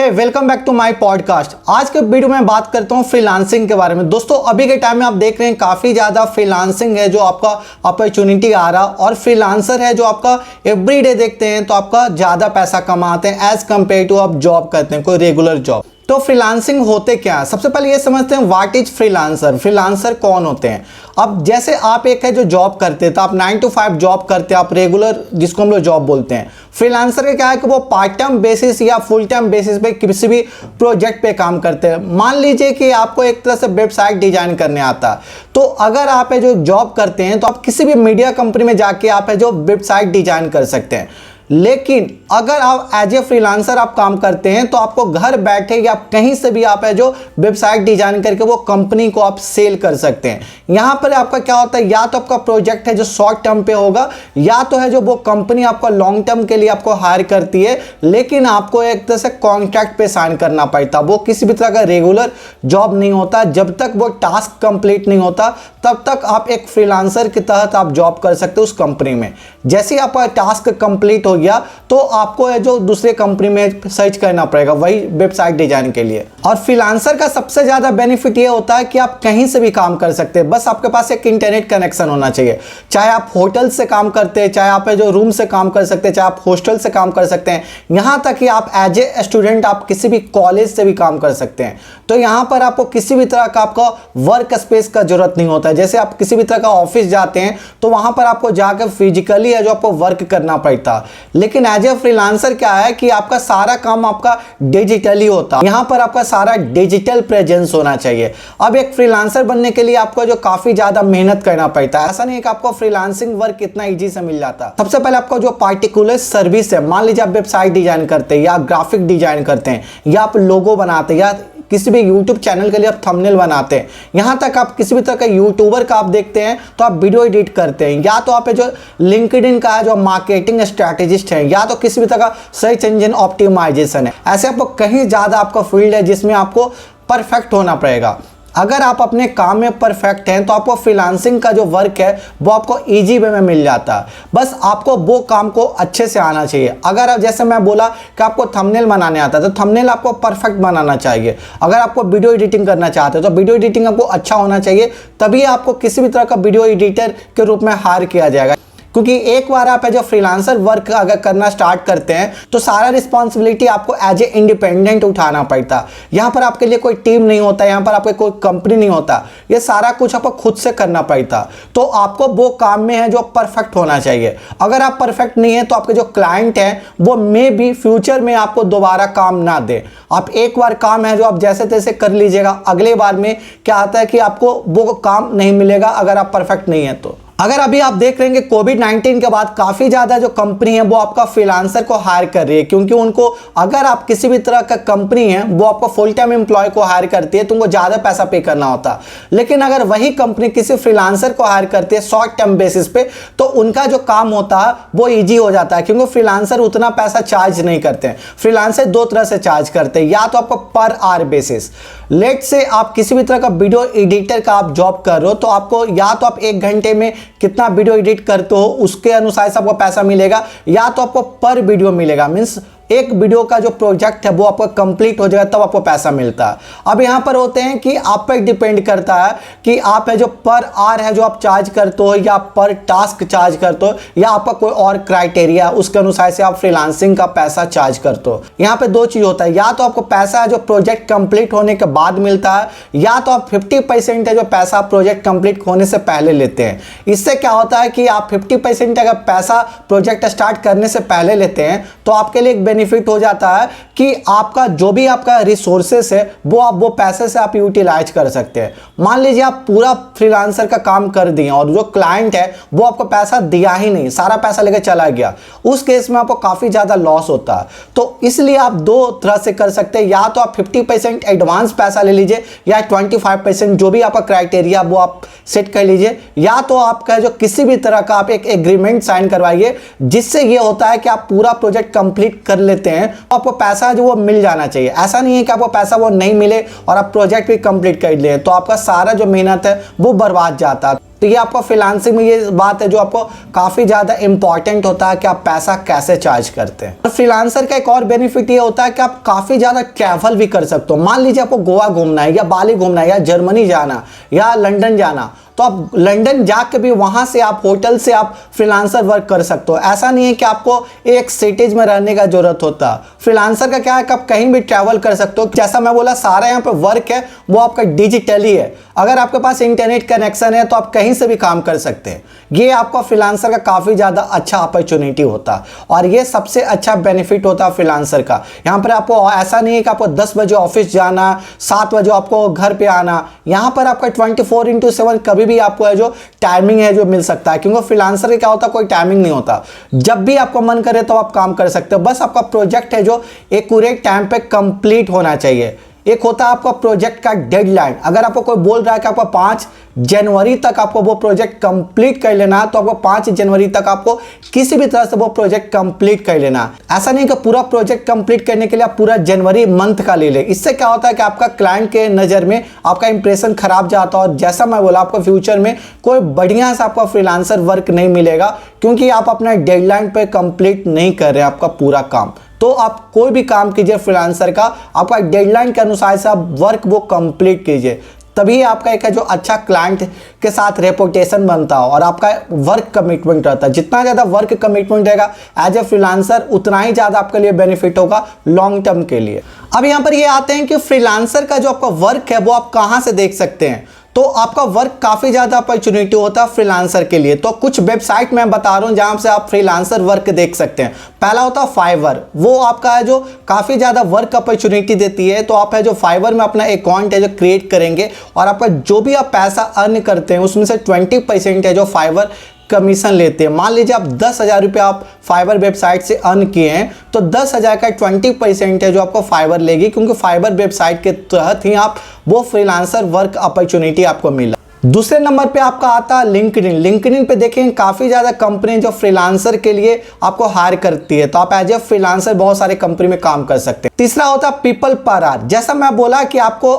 Hey welcome back to my podcast. आज के video में बात करता हूँ फ्रीलांसिंग के बारे में। दोस्तों अभी के टाइम में आप देख रहे हैं काफ़ी ज़्यादा फ्रीलांसिंग है जो आपका अपॉर्चुनिटी आ रहा, और फ्रीलांसर है जो आपका एवरीडे देखते हैं तो आपका ज़्यादा पैसा कमाते हैं एज़ कम्पेयर टू आप जॉब करते हैं कोई रेगुलर जॉब। तो फ्रीलांसिंग होते क्या है, सबसे पहले ये समझते हैं व्हाट इज फ्रीलांसर। फ्रीलांसर कौन होते हैं। अब जैसे आप एक है जो जॉब करते हैं तो आप 9 to 5 जॉब करते हैं, आप रेगुलर जिसको हम लोग जॉब बोलते हैं। फ्रीलांसर का क्या है कि वो पार्ट टाइम बेसिस या फुल टाइम बेसिस पे किसी भी प्रोजेक्ट पे काम करते हैं। मान लीजिए कि आपको एक तरह से वेबसाइट डिजाइन करने आता है, तो अगर आप है जो जॉब करते हैं तो आप किसी भी मीडिया कंपनी में जाके आप है जो वेबसाइट डिजाइन कर सकते हैं। लेकिन अगर आप एज ए फ्रीलांसर आप काम करते हैं तो आपको घर बैठे या कहीं से भी आप है जो वेबसाइट डिजाइन करके वो कंपनी को आप सेल कर सकते हैं। यहां पर आपका क्या होता है, या तो आपका प्रोजेक्ट है जो शॉर्ट टर्म पे होगा, या तो है जो वो कंपनी आपका लॉन्ग टर्म के लिए आपको हायर करती है, लेकिन आपको एक तरह से कॉन्ट्रैक्ट पे साइन करना पड़ता। वो किसी भी तरह का रेगुलर जॉब नहीं होता। जब तक वो टास्क कंप्लीट नहीं होता तब तक आप एक फ्रीलांसर के तहत आप जॉब कर सकते हो उस कंपनी में। जैसे ही आपका टास्क कंप्लीट हो गया तो आपको है जो दूसरे कंपनी में सर्च करना पड़ेगा वही वेबसाइट डिजाइन के लिए। और फ्रीलांसर का सबसे ज्यादा बेनिफिट ये होता है कि आप कहीं से भी काम कर सकते हैं, बस आपके पास एक इंटरनेट कनेक्शन होना चाहिए। चाहे आप होटल से काम करते हैं, चाहे आप है जो रूम से काम कर सकते हैं, चाहे आप हॉस्टल से काम कर सकते हैं, यहां तक कि आप एज ए स्टूडेंट आप किसी भी कॉलेज से भी काम कर सकते हैं। तो यहां पर आपको किसी भी तरह का आपका वर्क स्पेस का जरूरत नहीं होता है। जैसे आप किसी भी तरह का ऑफिस जाते हैं तो वहां पर आपको जाकर फिजिकली है जो आपको वर्क करना पड़ता है, लेकिन एज ए फ्रीलांसर क्या है कि आपका सारा काम आपका डिजिटली होता है। यहां पर आपका सारा डिजिटल प्रेजेंस होना चाहिए। अब एक फ्रीलांसर बनने के लिए आपको जो काफी ज्यादा मेहनत करना पड़ता है, ऐसा नहीं है कि आपको फ्रीलांसिंग वर्क इतना इजी से मिल जाता है। सबसे पहले आपको जो पार्टिकुलर सर्विस है, मान लीजिए आप वेबसाइट डिजाइन करते हैं या ग्राफिक डिजाइन करते हैं या आप लोगो बनाते हैं या किसी भी यूट्यूब चैनल के लिए आप थंबनेल बनाते हैं, यहां तक आप किसी भी तरह का यूट्यूबर का आप देखते हैं तो आप वीडियो एडिट करते हैं, या तो आप जो लिंक्डइन का है जो मार्केटिंग स्ट्रैटेजिस्ट है, या तो किसी भी तरह का सर्च इंजन ऑप्टिमाइजेशन है। ऐसे आपको कहीं ज्यादा आपका फील्ड है जिसमें आपको परफेक्ट होना पड़ेगा। अगर आप अपने काम में परफेक्ट हैं तो आपको फ्रीलांसिंग का जो वर्क है वो आपको इजी वे में मिल जाता है। बस आपको वो काम को अच्छे से आना चाहिए। अगर आप जैसे मैं बोला कि आपको थंबनेल बनाने आता है तो थंबनेल आपको परफेक्ट बनाना चाहिए। अगर आपको वीडियो एडिटिंग करना चाहते हो तो वीडियो एडिटिंग आपको अच्छा होना चाहिए, तभी आपको किसी भी तरह का वीडियो एडिटर के रूप में हायर किया जाएगा। क्योंकि एक बार आप जो फ्रीलांसर वर्क अगर करना स्टार्ट करते हैं तो सारा रिस्पॉन्सिबिलिटी आपको एज ए इंडिपेंडेंट उठाना पड़ता है। यहाँ पर आपके लिए कोई टीम नहीं होता, यहाँ पर आपके कोई कंपनी नहीं होता, ये सारा कुछ आपको खुद से करना पड़ता। तो आपको वो काम में है जो परफेक्ट होना चाहिए। अगर आप परफेक्ट नहीं है तो आपके जो क्लाइंट है वो मे बी फ्यूचर में आपको दोबारा काम ना दे। आप एक बार काम है जो आप जैसे तैसे कर लीजिएगा, अगले बार में क्या आता है कि आपको वो काम नहीं मिलेगा अगर आप परफेक्ट नहीं है तो। अगर अभी आप देख रहे हैं कि कोविड-19 के बाद काफ़ी ज़्यादा जो कंपनी है वो आपका फ्रीलांसर को हायर कर रही है, क्योंकि उनको अगर आप किसी भी तरह का कंपनी है वो आपको फुल टाइम एम्प्लॉय को हायर करती है तो उनको ज़्यादा पैसा पे करना होता। लेकिन अगर वही कंपनी किसी फ्रीलांसर को हायर करती है शॉर्ट टर्म बेसिस पे तो उनका जो काम होता है वो ईजी हो जाता है, क्योंकि फ्रीलांसर उतना पैसा चार्ज नहीं करते हैं। फ्रीलांसर दो तरह से चार्ज करते हैं, या तो आपको पर आवर बेसिस। लेट से आप किसी भी तरह का वीडियो एडिटर का आप जॉब कर रहे हो तो आपको या तो आप 1 घंटे में कितना वीडियो एडिट करते हो उसके अनुसार से आपको पैसा मिलेगा, या तो आपको पर वीडियो मिलेगा। मीन्स एक वीडियो का जो प्रोजेक्ट है वो आपको कंप्लीट हो जाएगा तब आपको पैसा मिलता है। अब यहाँ पर होते हैं कि आप पर डिपेंड करता है कि आप है जो पर आवर है जो आप चार्ज करते हो, या पर टास्क चार्ज करते हो, या आपका कोई और क्राइटेरिया है उसके अनुसार से आप फ्रीलांसिंग का पैसा चार्ज करते हो। यहाँ पे दो चीज होता है, या तो आपको पैसा है जो प्रोजेक्ट कंप्लीट होने के बाद मिलता है, या तो आप 50% है जो पैसा प्रोजेक्ट कंप्लीट होने से पहले लेते हैं। इससे क्या होता है कि आप 50% अगर पैसा प्रोजेक्ट स्टार्ट करने से पहले लेते हैं तो आपके लिए एक बेनिफिट हो जाता है कि आपका जो भी आपका रिसोर्सेस है वो पैसे से आप यूटिलाइज कर सकते हैं। मान लीजिए आप पूरा फ्रीलांसर का काम कर दिए और जो क्लाइंट है वो आपको पैसा दिया ही नहीं, सारा पैसा लेकर चला गया, उस केस में आपको काफी ज्यादा लॉस होता है। तो इसलिए आप दो तरह से कर सकते हैं, या तो आप 50% एडवांस पैसा ले लीजिए, या 25% जो भी आपका क्राइटेरिया वो आप सेट कर लीजिए, या तो आपका जो किसी भी तरह का आप एक एग्रीमेंट साइन करवाइए जिससे ये होता है कि आप पूरा प्रोजेक्ट कंप्लीट कर लेते हैं तो आपको पैसा जो वो मिल जाना चाहिए। ऐसा नहीं है कि आपको पैसा वो नहीं मिले और आप प्रोजेक्ट भी कंप्लीट कर ले तो आपका सारा जो मेहनत है वो बर्बाद जाता है। तो ये आपका फ्रीलांसिंग में ये बात है जो आपको काफ़ी ज़्यादा इंपॉर्टेंट होता है कि आप पैसा कैसे चार्ज करते हैं। और फ्रीलांसर का एक और बेनिफिट ये होता है कि आप काफ़ी ज़्यादा ट्रैवल भी कर सकते हो। मान लीजिए आपको गोवा घूमना है या बाली घूमना है या जर्मनी जाना या लंदन जाना, तो आप लंदन जाके भी वहाँ से आप होटल से आप फ्रीलांसर वर्क कर सकते हो। ऐसा नहीं है कि आपको एक सिटीज में रहने का जरूरत होता। फ्रीलांसर का क्या है कि आप कहीं भी ट्रैवल कर सकते हो। जैसा मैं बोला, सारा यहाँ पे वर्क है वो आपका डिजिटली है। अगर आपके पास इंटरनेट कनेक्शन है तो आप कहीं से भी काम कर सकते हैं। ये आपका फ्रीलांसर का काफ़ी ज़्यादा अच्छा अपॉर्चुनिटी होता है और ये सबसे अच्छा बेनिफिट होता है फ्रीलांसर का। यहाँ पर आपको ऐसा नहीं है कि आपको 10 बजे ऑफिस जाना, 7 बजे आपको घर पे आना। यहाँ पर आपका 24/7 कभी भी आपको है जो टाइमिंग है जो मिल सकता है, क्योंकि फ्रीलांसर का क्या होता है, कोई टाइमिंग नहीं होता। जब भी आपको मन करे तो आप काम कर सकते हो। बस आपका प्रोजेक्ट है जो एक्यूरेट टाइम पे कंप्लीट होना चाहिए। एक होता है आपका प्रोजेक्ट का डेडलाइन। अगर आपको कोई बोल रहा है कि आपको 5 जनवरी तक आपको वो प्रोजेक्ट कंप्लीट कर लेना, तो आपको 5 जनवरी तक आपको किसी भी तरह से वो प्रोजेक्ट कंप्लीट कर लेना। ऐसा नहीं कि पूरा प्रोजेक्ट कंप्लीट करने के लिए आप पूरा जनवरी मंथ का ले ले। इससे क्या होता है कि आपका क्लाइंट के नज़र में आपका इंप्रेशन खराब जाता है और जैसा मैं बोला, आपको फ्यूचर में कोई बढ़िया सा आपका फ्रीलांसर वर्क नहीं मिलेगा, क्योंकि आप अपना डेडलाइन पे कंप्लीट नहीं कर रहे हैं आपका पूरा काम। तो आप कोई भी काम कीजिए फ्रीलांसर का, आपका डेडलाइन के अनुसार से आप वर्क वो कंप्लीट कीजिए, तभी आपका एक है जो अच्छा क्लाइंट के साथ रेपुटेशन बनता हो और आपका वर्क कमिटमेंट रहता है। जितना ज़्यादा वर्क कमिटमेंट रहेगा एज ए फ्रीलांसर, उतना ही ज़्यादा आपके लिए बेनिफिट होगा लॉन्ग टर्म के लिए। अब यहाँ पर ये आते हैं कि फ्रीलांसर का जो आपका वर्क है वो आप कहाँ से देख सकते हैं। तो आपका वर्क काफ़ी ज़्यादा अपॉर्चुनिटी होता है फ्रीलांसर के लिए। तो कुछ वेबसाइट मैं बता रहा हूँ जहाँ से आप फ्रीलांसर वर्क देख सकते हैं। पहला होता है फाइवर, वो आपका है जो काफ़ी ज़्यादा वर्क अपॉर्चुनिटी देती है। तो आप है जो फाइवर में अपना अकाउंट है जो क्रिएट करेंगे और आपका जो भी आप पैसा अर्न करते हैं उसमें से 20% है जो फाइवर कमीशन लेते हैं। मान लीजिए आप 10,000 रुपये आप फाइवर वेबसाइट से अर्न किए हैं, तो 10,000 का 20% है जो आपको फाइवर लेगी, क्योंकि फाइवर वेबसाइट के तहत ही आप वो फ्रीलांसर वर्क अपॉर्चुनिटी आपको मिला। दूसरे नंबर पे आपका आता है लिंक्डइन। लिंक्डइन पे देखें काफ़ी ज़्यादा कंपनी जो फ्रीलांसर के लिए आपको हायर करती है, तो आप एज ए फ्रीलांसर बहुत सारे कंपनी में काम कर सकते हैं। तीसरा होता है पीपल पर आवर। जैसा मैं बोला कि आपको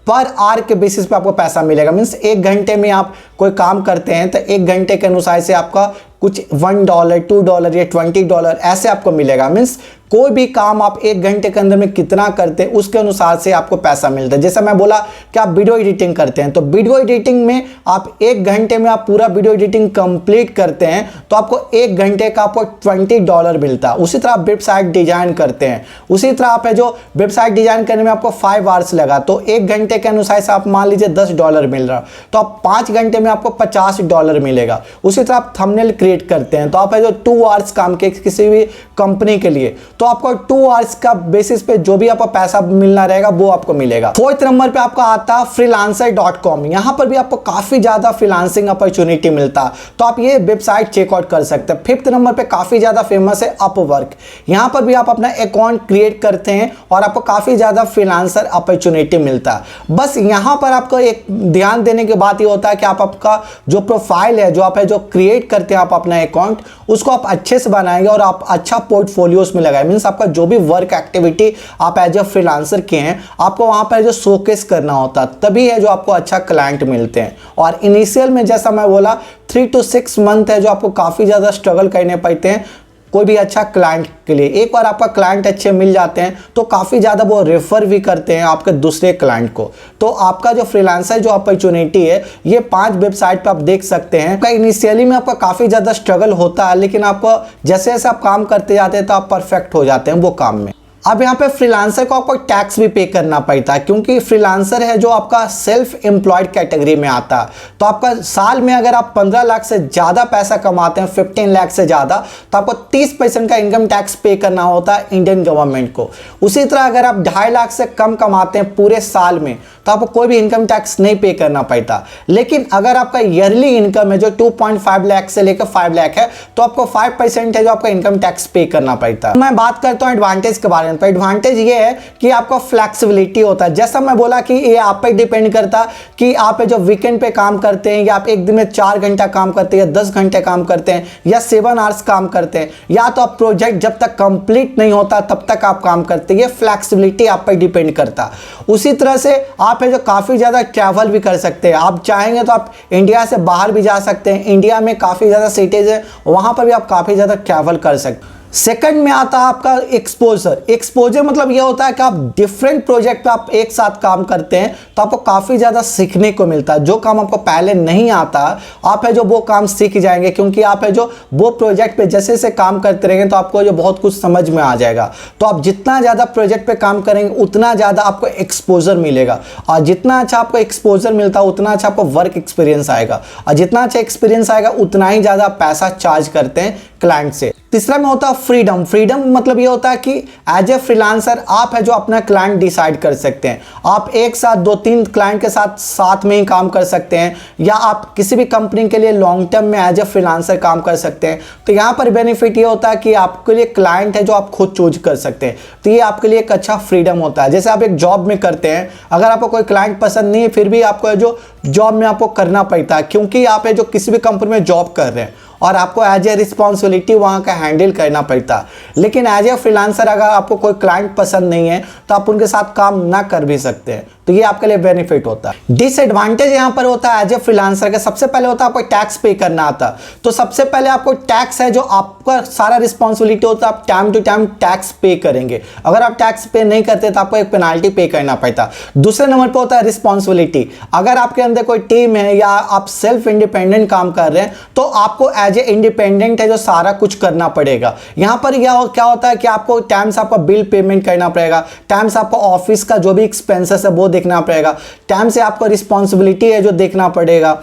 पर आवर के बेसिस पे आपको पैसा मिलेगा। मीन्स 1 घंटे में आप कोई काम करते हैं तो 1 घंटे के अनुसार से आपका कुछ $1, $2 या $20 ऐसे आपको मिलेगा। मीन्स कोई भी काम आप 1 घंटे के अंदर में कितना करते हैं उसके अनुसार से आपको पैसा मिलता है। जैसे मैं बोला कि आप वीडियो एडिटिंग करते हैं, तो वीडियो एडिटिंग में आप 1 घंटे में आप पूरा वीडियो एडिटिंग कंप्लीट करते हैं तो आपको 1 घंटे का आपको $20 मिलता है। उसी तरह आप वेबसाइट डिजाइन करते हैं, उसी तरह आप है जो वेबसाइट डिजाइन करने में आपको 5 आवर्स लगा, तो 1 घंटे के अनुसार से आप मान लीजिए $10 मिल रहा, तो आप 5 घंटे में आपको $50 मिलेगा। उसी तरह आप थंबनेल क्रिएट करते हैं, तो आप है जो 2 आवर्स काम के किसी भी कंपनी के लिए, तो आपको 2 आवर्स का बेसिस पे जो भी आपको पैसा मिलना रहेगा वो आपको मिलेगा। 4th नंबर पे आपका आता है freelancer.com। यहाँ पर भी आपको काफी ज्यादा फ्रीलांसिंग अपॉर्चुनिटी मिलता है, तो आप ये वेबसाइट चेकआउट कर सकते हैं। 5th नंबर पे काफी ज्यादा फेमस है अपवर्क। यहाँ पर भी आप अपना अकाउंट क्रिएट करते हैं और आपको काफी ज्यादा फ्रीलांसर अपॉर्चुनिटी मिलता है। बस यहाँ पर आपको एक ध्यान देने की बात ये होता है कि आप आपका जो प्रोफाइल है जो आप है जो क्रिएट करते हैं आप अपना अकाउंट, उसको आप अच्छे से बनाएंगे और आप अच्छा पोर्टफोलियो उसमें लगाए। मीन्स आपका जो भी वर्क एक्टिविटी आप एज ए फ्रीलांसर के हैं आपको वहां पर जो शोकेस करना होता है, तभी है जो आपको अच्छा क्लाइंट मिलते हैं। और इनिशियल में जैसा मैं बोला 3 to 6 मंथ है जो आपको काफ़ी ज़्यादा स्ट्रगल करने पड़ते हैं कोई भी अच्छा क्लाइंट के लिए। एक बार आपका क्लाइंट अच्छे मिल जाते हैं तो काफ़ी ज़्यादा वो रेफर भी करते हैं आपके दूसरे क्लाइंट को। तो आपका जो फ्रीलांसर जो अपॉर्चुनिटी है ये 5 वेबसाइट पे आप देख सकते हैं। इनिशियली में आपका काफ़ी ज़्यादा स्ट्रगल होता है, लेकिन आपको जैसे जैसे आप काम करते जाते हैं तो आप परफेक्ट हो जाते हैं वो काम में। अब यहाँ पे फ्रीलांसर को आपको टैक्स भी पे करना पड़ता है, क्योंकि फ्रीलांसर है जो आपका सेल्फ एम्प्लॉयड कैटेगरी में आता है। तो आपका साल में अगर आप 15 लाख से ज़्यादा पैसा कमाते हैं, 15 लाख से ज़्यादा, तो आपको 30% का इनकम टैक्स पे करना होता है इंडियन गवर्नमेंट को। उसी तरह अगर आप 2.5 लाख से कम कमाते हैं पूरे साल में तो आपको कोई भी इनकम टैक्स नहीं पे करना पड़ता। लेकिन अगर आपका ईयरली इनकम है जो 2.5 लाख से लेकर 5 लाख है तो आपको 5% है जो आपका इनकम टैक्स पे करना पड़ता है। मैं बात करता हूँ एडवांटेज के बारे में। एडवांटेज ये है कि आपका फ्लेक्सिबिलिटी होता है। जैसा मैं बोला कि ये आप पे डिपेंड करता है कि आप जो वीकेंड पे काम करते हैं या आप एक दिन में 4 घंटा काम करते हैं या 10 घंटे काम करते हैं या 7 आवर्स काम करते हैं, या तो आप प्रोजेक्ट जब तक कंप्लीट नहीं होता तब तक आप काम करते हैं। ये फ्लेक्सिबिलिटी आप पे डिपेंड करता है। उसी तरह से आप आप है जो काफ़ी ज़्यादा ट्रैवल भी कर सकते हैं। आप चाहेंगे तो आप इंडिया से बाहर भी जा सकते हैं। इंडिया में काफ़ी ज़्यादा सिटीज़ है, वहाँ पर भी आप काफ़ी ज़्यादा ट्रैवल कर सकते हैं। सेकंड में आता है आपका एक्सपोजर। एक्सपोजर मतलब यह होता है कि आप डिफरेंट प्रोजेक्ट पे आप एक साथ काम करते हैं तो आपको काफ़ी ज़्यादा सीखने को मिलता है। जो काम आपको पहले नहीं आता आप है जो वो काम सीख जाएंगे, क्योंकि आप है जो वो प्रोजेक्ट पे जैसे जैसे काम करते रहेंगे तो आपको जो बहुत कुछ समझ में आ जाएगा। तो आप जितना ज़्यादा प्रोजेक्ट पे काम करेंगे उतना ज़्यादा आपको एक्सपोजर मिलेगा, और जितना अच्छा आपको एक्सपोजर मिलता है उतना अच्छा आपको वर्क एक्सपीरियंस आएगा, और जितना अच्छा एक्सपीरियंस आएगा उतना ही ज़्यादा पैसा चार्ज करते हैं क्लाइंट से। तीसरा में होता है फ्रीडम। फ्रीडम मतलब ये होता है कि एज ए फ्रीलांसर आप है जो अपना क्लाइंट डिसाइड कर सकते हैं। आप एक साथ 2-3 क्लाइंट के साथ में ही काम कर सकते हैं, या आप किसी भी कंपनी के लिए लॉन्ग टर्म में एज ए फ्रीलांसर काम कर सकते हैं। तो यहाँ पर बेनिफिट ये होता है कि आपके लिए क्लाइंट है जो आप खुद चूज कर सकते हैं। तो ये आपके लिए एक अच्छा फ्रीडम होता है। जैसे आप एक जॉब में करते हैं, अगर आपको कोई क्लाइंट पसंद नहीं है फिर भी आपको जो जॉब में आपको करना पड़ता है, क्योंकि आप है जो किसी भी कंपनी में जॉब कर रहे हैं और आपको एज ए रिस्पॉन्सिबिलिटी वहाँ का हैंडल करना पड़ता है। लेकिन एज ए फ्रीलांसर अगर आपको कोई क्लाइंट पसंद नहीं है तो आप उनके साथ काम ना कर भी सकते हैं। तो ये आपके लिए बेनिफिट होता है। डिसएडवांटेज यहाँ पर होता है एज ए फ्रीलांसर का, सबसे पहले होता है आपको टैक्स पे करना आता। तो सबसे पहले आपको टैक्स है जो आपका सारा रिस्पॉन्सिबिलिटी होता है, आप टाइम टू टाइम टैक्स पे करेंगे। अगर आप टैक्स पे नहीं करते तो आपको एक पेनाल्टी पे करना पड़ता। दूसरे नंबर पर होता है रिस्पॉन्सिबिलिटी। अगर आपके अंदर कोई टीम है या आप सेल्फ इंडिपेंडेंट काम कर रहे हैं तो आपको एज ए इंडिपेंडेंट है जो सारा कुछ करना पड़ेगा। यहाँ पर क्या होता है कि आपको टाइम से आपका बिल पेमेंट करना पड़ेगा, टाइम से आपको ऑफिस का जो भी एक्सपेंसेस है वो देखना पड़ेगा, टाइम से आपको रिस्पॉन्सिबिलिटी है जो देखना पड़ेगा,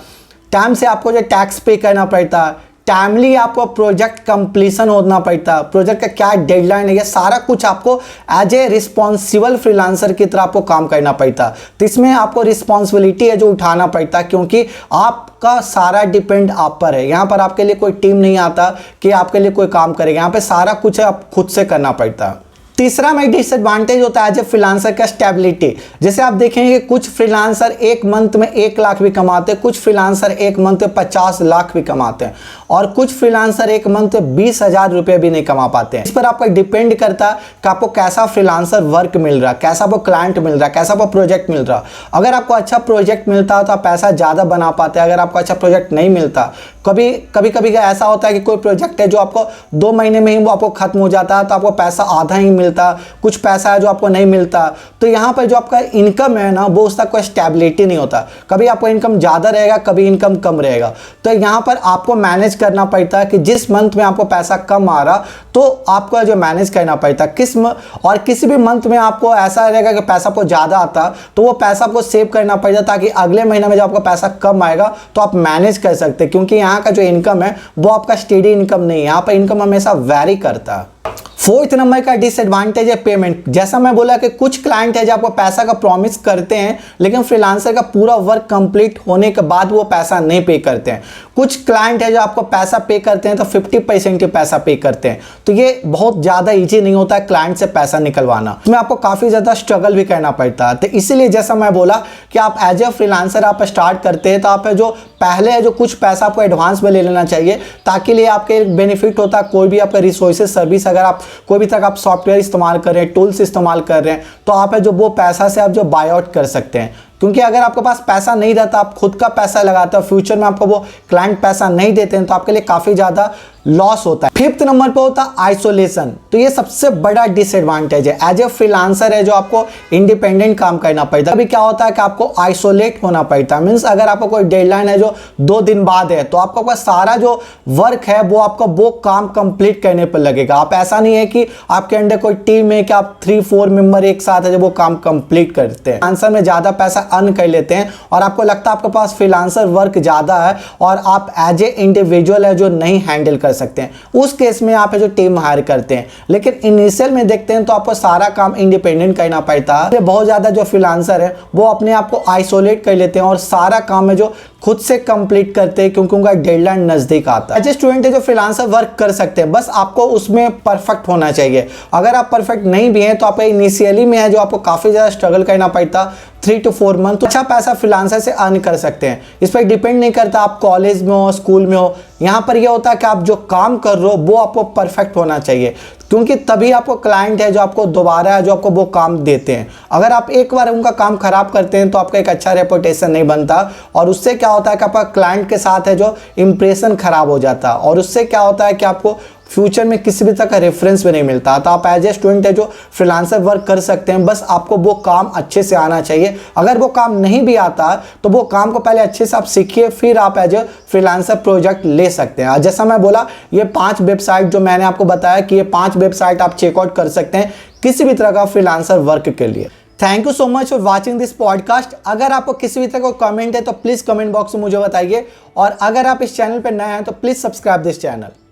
टाइम से आपको जो टैक्स पे करना पड़ता है, टाइमली आपको प्रोजेक्ट कंप्लीशन होना पड़ता है, प्रोजेक्ट का क्या डेडलाइन है, ये सारा कुछ आपको एज ए रिस्पॉन्सिबल फ्रीलांसर की तरह आपको काम करना पड़ता है। तो इसमें आपको रिस्पॉन्सिबिलिटी है जो उठाना पड़ता है, क्योंकि आपका सारा डिपेंड आप पर है। यहाँ पर आपके लिए कोई टीम नहीं आता कि आपके लिए कोई काम करेगा, यहाँ पे सारा कुछ आप खुद से करना पड़ता है। तीसरा में डिसएडवांटेज होता है एज ए फ्रीलांसर का स्टेबिलिटी। जैसे आप देखेंगे कुछ फ्रीलांसर एक मंथ में 1 लाख भी कमाते हैं, कुछ फ्रीलांसर एक मंथ में 50 लाख भी कमाते हैं, और कुछ फ्रीलांसर एक मंथ में 20,000 रुपये भी नहीं कमा पाते हैं। इस पर आपका डिपेंड करता है कि आपको कैसा फ्रीलांसर वर्क मिल रहा है, कैसा आपको क्लाइंट मिल रहा है, कैसा आपको प्रोजेक्ट मिल रहा है। अगर आपको अच्छा प्रोजेक्ट मिलता है तो आप पैसा ज़्यादा बना पाते हैं। अगर आपको अच्छा प्रोजेक्ट नहीं मिलता, कभी ऐसा होता है कि कोई प्रोजेक्ट है जो आपको 2 महीने में ही वो आपको खत्म हो जाता है तो आपको पैसा आधा ही मिलता, कुछ पैसा है जो आपको नहीं मिलता। तो यहाँ पर जो आपका इनकम है ना वो उसका कोई स्टेबिलिटी नहीं होता, कभी आपको इनकम ज़्यादा रहेगा, कभी इनकम कम रहेगा। तो यहाँ पर आपको मैनेज करना पड़ता है कि जिस मंथ में आपको पैसा कम आ रहा तो आपको जो मैनेज करना पड़ता है और किसी भी मंथ में आपको ऐसा रहेगा कि पैसा आपको ज़्यादा आता तो वो पैसा आपको सेव करना पड़ता ताकि अगले महीने में जब आपको पैसा कम आएगा तो आप मैनेज कर सकते हैं, क्योंकि यहाँ का जो इनकम है वो आपका स्टेडी इनकम नहीं है, यहाँ पर इनकम हमेशा वैरी करता है। 4th नंबर का डिसएडवांटेज है पेमेंट। जैसा मैं बोला कि कुछ क्लाइंट है जो आपको पैसा का प्रॉमिस करते हैं लेकिन फ्रीलांसर का पूरा वर्क कंप्लीट होने के बाद वो पैसा नहीं पे करते हैं। कुछ क्लाइंट है जो आपको पैसा पे करते हैं तो 50% ही पैसा पे करते हैं। तो ये बहुत ज़्यादा ईजी नहीं होता है क्लाइंट से पैसा निकलवाना, इसमें आपको काफ़ी ज़्यादा स्ट्रगल भी करना पड़ता है। तो इसीलिए जैसा मैं बोला कि आप एज ए फ्रीलांसर आप स्टार्ट करते हैं तो आप जो पहले है जो कुछ पैसा आपको एडवांस में ले लेना चाहिए, ताकि लिए आपके बेनिफिट होता है कोई भी आपका रिसोर्सेज सर्विस अगर आप कोई भी तक आप सॉफ्टवेयर इस्तेमाल कर रहे हैं, टूल्स इस्तेमाल कर रहे हैं तो आप है जो वो पैसा से आप जो बाय आउट कर सकते हैं। क्योंकि अगर आपके पास पैसा नहीं रहता, आप खुद का पैसा लगाते हो, फ्यूचर में आपको वो क्लाइंट पैसा नहीं देते हैं तो आपके लिए काफ़ी ज़्यादा लॉस होता है। 5th नंबर पे होता है आइसोलेशन। तो ये सबसे बड़ा डिसएडवांटेज है। एज ए फ्रीलांसर है जो आपको इंडिपेंडेंट काम करना पड़ता है। अभी क्या होता है कि आपको आइसोलेट होना पड़ता है, मीन्स अगर आपको कोई डेडलाइन है जो 2 दिन बाद है तो आपका पास सारा जो वर्क है वो आपका वो काम कंप्लीट करने पर लगेगा। आप ऐसा नहीं है कि आपके अंडर कोई टीम है कि आप 3-4 मेंबर एक साथ है जो वो काम कंप्लीट करते हैं। फ्रीलांसर में ज़्यादा पैसा अर्न कर लेते हैं और आपको लगता है आपके पास फ्रीलांसर वर्क ज़्यादा है और आप एज ए इंडिविजुअल है जो नहीं हैंडल कर सकते हैं, उस केस में आप जो टीम हायर करते हैं। लेकिन इनिशियल में देखते हैं तो आपको सारा काम इंडिपेंडेंट करना पड़ता है। बहुत ज़्यादा जो फ्रीलांसर है वो अपने आप को आइसोलेट कर लेते हैं और सारा काम है जो खुद से कंप्लीट करते हैं क्योंकि उनका डेडलाइन नज़दीक आता है। एज ए स्टूडेंट है जो फ्रीलांसर वर्क कर सकते हैं, बस आपको उसमें परफेक्ट होना चाहिए। अगर आप परफेक्ट नहीं भी हैं तो आप इनिशियली में है जो आपको काफ़ी ज़्यादा स्ट्रगल करना पड़ता 3 to 4 मंथ, तो अच्छा पैसा फ्रीलांसर से अर्न कर सकते हैं। इस पर डिपेंड नहीं करता आप कॉलेज में हो, स्कूल में हो। यहाँ पर यह होता है कि आप जो काम कर रहे हो वो आपको परफेक्ट होना चाहिए। क्योंकि तभी आपको क्लाइंट है जो आपको दोबारा जो आपको वो काम देते हैं। अगर आप एक बार उनका काम खराब करते हैं तो आपका एक अच्छा रेपुटेशन नहीं बनता, और उससे क्या होता है कि आपका क्लाइंट के साथ है जो इंप्रेशन खराब हो जाता है, और उससे क्या होता है कि आपको फ्यूचर में किसी भी तरह का रेफरेंस भी नहीं मिलता। तो आप एज ए स्टूडेंट है जो फ्रीलांसर वर्क कर सकते हैं, बस आपको वो काम अच्छे से आना चाहिए। अगर वो काम नहीं भी आता तो वो काम को पहले अच्छे से आप सीखिए, फिर आप एज ए फ्रीलांसर प्रोजेक्ट ले सकते हैं। जैसा मैं बोला, ये 5 वेबसाइट जो मैंने आपको बताया कि ये 5 वेबसाइट आप चेकआउट कर सकते हैं किसी भी तरह का फ्रीलांसर वर्क के लिए। Thank you so much for watching this podcast. अगर आपको किसी भी तरह का कमेंट है तो प्लीज़ कमेंट बॉक्स में मुझे बताइए, और अगर आप इस चैनल पर नए हैं तो प्लीज़ सब्सक्राइब दिस चैनल।